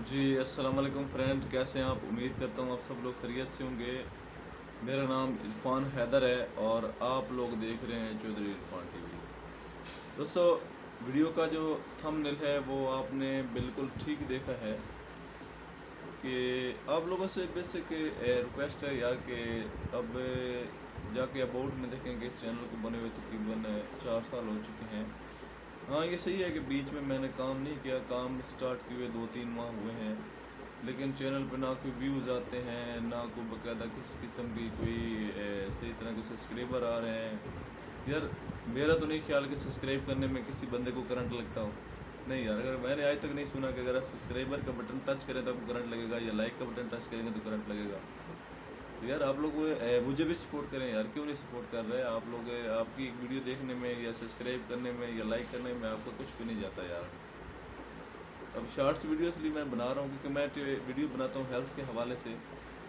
جی السلام علیکم فرینڈ، کیسے ہیں آپ؟ امید کرتا ہوں آپ سب لوگ خیریت سے ہوں گے۔ میرا نام عرفان حیدر ہے اور آپ لوگ دیکھ رہے ہیں چودھری عرفان ٹی وی۔ دوستو، ویڈیو کا جو تھمبنیل ہے وہ آپ نے بالکل ٹھیک دیکھا ہے کہ آپ لوگوں سے بیسک ریکویسٹ ہے یار کہ اب جا کے اباؤٹ میں دیکھیں گے اس چینل کو بنے ہوئے تقریباً 4 سال ہو چکے ہیں۔ ہاں یہ صحیح ہے کہ بیچ میں نے کام نہیں کیا، کام سٹارٹ کیے ہوئے 2-3 ماہ ہوئے ہیں، لیکن چینل پہ نہ کوئی ویوز آتے ہیں، نہ کوئی باقاعدہ کسی قسم کی کوئی صحیح طرح کے سبسکرائبر آ رہے ہیں۔ یار میرا تو نہیں خیال کہ سبسکرائب کرنے میں کسی بندے کو کرنٹ لگتا ہو، نہیں یار، اگر میں نے آج تک نہیں سنا کہ اگر آپ سبسکرائبر کا بٹن ٹچ کریں تو آپ کو کرنٹ لگے گا، یا لائک کا بٹن ٹچ کریں گے تو کرنٹ لگے گا۔ تو یار آپ لوگ مجھے بھی سپورٹ کریں یار، کیوں نہیں سپورٹ کر رہے آپ لوگ؟ آپ کی ایک ویڈیو دیکھنے میں یا سبسکرائب کرنے میں یا لائک کرنے میں آپ کا کچھ بھی نہیں جاتا یار۔ اب شارٹس ویڈیو اس لیے میں بنا رہا ہوں کیونکہ میں ویڈیو بناتا ہوں ہیلتھ کے حوالے سے،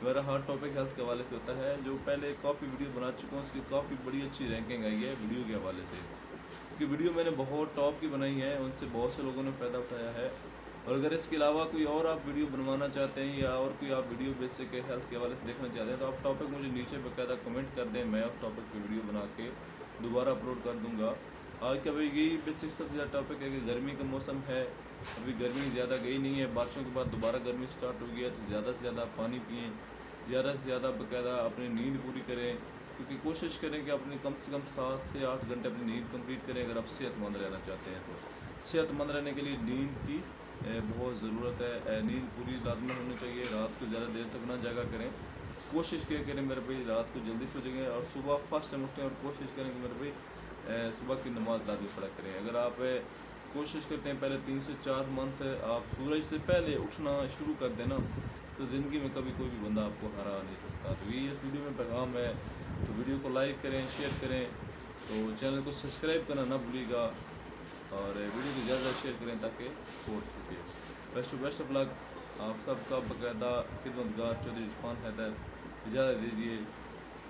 میرا ہر ٹاپک ہیلتھ کے حوالے سے ہوتا ہے۔ جو پہلے کافی ویڈیو بنا چکا ہوں اس کی کافی بڑی اچھی رینکنگ آئی ہے ویڈیو کے حوالے سے، کیونکہ ویڈیو میں نے بہت ٹاپ کی بنائی ہے، ان سے بہت سے لوگوں نے فائدہ اٹھایا ہے۔ اور اگر اس کے علاوہ کوئی اور آپ ویڈیو بنوانا چاہتے ہیں یا اور کوئی آپ ویڈیو بیسک ہیلتھ کے حوالے سے دیکھنا چاہتے ہیں تو آپ ٹاپک مجھے نیچے باقاعدہ کمنٹ کر دیں، میں اس ٹاپک پہ ویڈیو بنا کے دوبارہ اپلوڈ کر دوں گا۔ آج کا بھائی یہی بیسک سب سے زیادہ ٹاپک ہے کہ گرمی کا موسم ہے، ابھی گرمی زیادہ گئی نہیں ہے، بارشوں کے بعد دوبارہ گرمی سٹارٹ ہو گئی ہے، تو زیادہ سے زیادہ پانی پئیں، زیادہ سے زیادہ باقاعدہ اپنی نیند پوری کریں، کیونکہ کوشش کریں کہ اپنی کم سے کم 7 سے 8 گھنٹے اپنی نیند کمپلیٹ کریں اگر آپ صحت مند رہنا چاہتے ہیں تو۔ صحت مند رہنے کے لیے نیند کی بہت ضرورت ہے، نیند پوری لازمی ہونی چاہیے، رات کو زیادہ دیر تک نہ جاگا کریں، کوشش کیا کریں میرے بھائی رات کو جلدی سو جائیں اور صبح فسٹ ٹائم اٹھیں، اور کوشش کریں کہ میرے بھائی صبح کی نماز لازمی پڑھا کریں۔ اگر آپ کوشش کرتے ہیں پہلے 3 سے 4 منتھ آپ سورج سے پہلے اٹھنا شروع کر دینا تو زندگی میں کبھی کوئی بھی بندہ آپ کو ہرا نہیں سکتا۔ تو یہ اس ویڈیو میں پیغام ہے، تو ویڈیو کو لائک کریں، شیئر کریں، تو چینل کو سبسکرائب کرنا نہ بھولیے گا، اور ویڈیو کو زیادہ شیئر کریں تاکہ سپورٹ کیجیے۔ بیسٹ آف لک، آپ سب کا باقاعدہ خدمت گار چودھری عرفان حیدر، اجازت دیجیے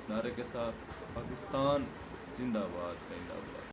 نعرے کے ساتھ: پاکستان زندہ باد، زندہ باد۔